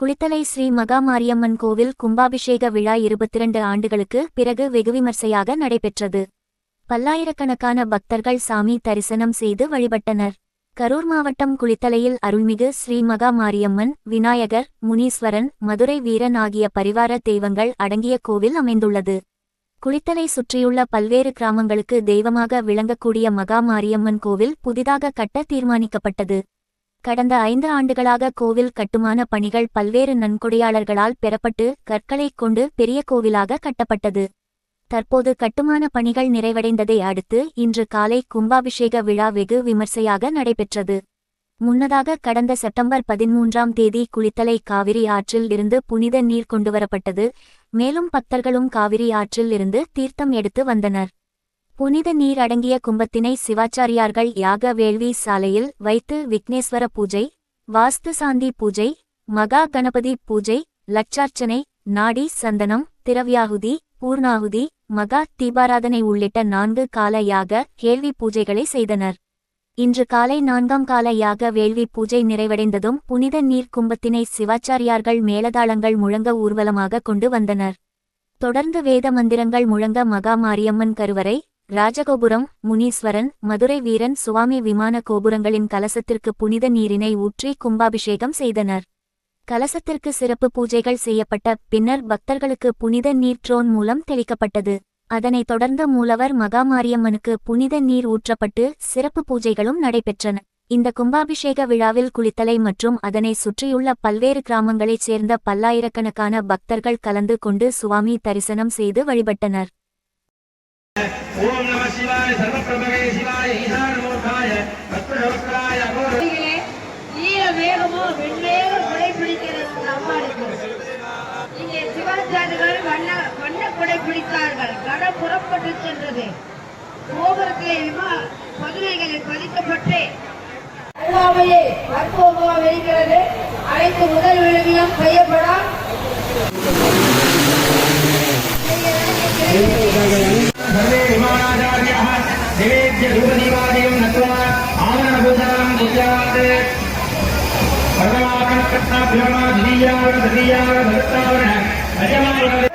குளித்தலை ஸ்ரீ மகாமாரியம்மன் கோவில் கும்பாபிஷேக விழா 22 ஆண்டுகளுக்கு பிறகு வெகுவிமர்சையாக நடைபெற்றது. பல்லாயிரக்கணக்கான பக்தர்கள் சாமி தரிசனம் செய்து வழிபட்டனர். கரூர் மாவட்டம் குளித்தலையில் அருள்மிகு ஸ்ரீ மகாமாரியம்மன், விநாயகர், முனீஸ்வரன், மதுரை வீரன் ஆகிய பரிவார தெய்வங்கள் அடங்கிய கோவில் அமைந்துள்ளது. குளித்தலை சுற்றியுள்ள பல்வேறு கிராமங்களுக்கு தெய்வமாக விளங்கக்கூடிய மகாமாரியம்மன் கோவில் புதிதாக கட்ட தீர்மானிக்கப்பட்டது. கடந்த 5 ஆண்டுகளாக கோவில் கட்டுமான பணிகள் பல்வேறு நன்கொடையாளர்களால் பெறப்பட்டு கற்களைக் கொண்டு பெரிய கோவிலாக கட்டப்பட்டது. தற்போது கட்டுமான பணிகள் நிறைவடைந்ததை அடுத்து இன்று காலை கும்பாபிஷேக விழா வெகு விமர்சையாக நடைபெற்றது. முன்னதாக கடந்த செப்டம்பர் 13ஆம் தேதி குளித்தலை காவிரி ஆற்றில் இருந்து புனித நீர் கொண்டுவரப்பட்டது. மேலும் பக்தர்களும் காவிரி ஆற்றில் இருந்து தீர்த்தம் எடுத்து வந்தனர். புனித நீர் அடங்கிய கும்பத்தினை சிவாச்சாரியார்கள் யாக வேள்வி சாலையில் வைத்து விக்னேஸ்வர பூஜை, வாஸ்து சாந்தி பூஜை, மகா கணபதி பூஜை, லட்சார்ச்சனை, நாடி சந்தனம், திரவியாகுதி, பூர்ணாகுதி, மகா தீபாராதனை உள்ளிட்ட 4 கால யாக கேள்வி பூஜைகளை செய்தனர். இன்று காலை 4ஆம் கால யாக வேள்வி பூஜை நிறைவடைந்ததும் புனித நீர் கும்பத்தினை சிவாச்சாரியார்கள் மேளதாளங்கள் முழங்க ஊர்வலமாக கொண்டு வந்தனர். தொடர்ந்து வேத மந்திரங்கள் முழங்க மகாமாரியம்மன் கருவறை, ராஜகோபுரம், முனீஸ்வரன், மதுரை வீரன் சுவாமி விமான கோபுரங்களின் கலசத்திற்கு புனித நீரினை ஊற்றி கும்பாபிஷேகம் செய்தனர். கலசத்திற்கு சிறப்பு பூஜைகள் செய்யப்பட்ட பின்னர் பக்தர்களுக்கு புனித நீர் ட்ரோன் மூலம் தெளிக்கப்பட்டது. அதனைத் தொடர்ந்து மூலவர் மகாமாரியம்மனுக்கு புனித நீர் ஊற்றப்பட்டு சிறப்பு பூஜைகளும் நடைபெற்றன. இந்த கும்பாபிஷேக விழாவில் குளித்தலை மற்றும் அதனை சுற்றியுள்ள பல்வேறு கிராமங்களைச் சேர்ந்த பல்லாயிரக்கணக்கான பக்தர்கள் கலந்து கொண்டு சுவாமி தரிசனம் செய்து வழிபட்டனர். ஓம் நம சிவாய சர்வபிரபவே சிவாய ஈசானமூர்த்தாய தத்வசவஸ்கராய அகோரே ஈர வேகமோ வெண்வேக குடை பிடிக்கிறது அம்மாளுக்கு. இங்கே சிவாச்சாரியர்கள் வண்ண குடை பிடித்தார்கள். கட புறப்பட்டு சென்றது. கோபுரத்திலே பதுமைகளில் பதிக்கப்பட்டு அல்லாமையே அற்புதமாக வெளிக்கிறது. அனைத்து முதல் விழுவியம் செய்யப்படா देवेभ्य धूपदीपादिकं नत्वा आमनभूषणं कुर्यात् परमाकर्ताभ्यः द्वितीयावरण तृतीयावरण चतुर्थावरण अजमावरण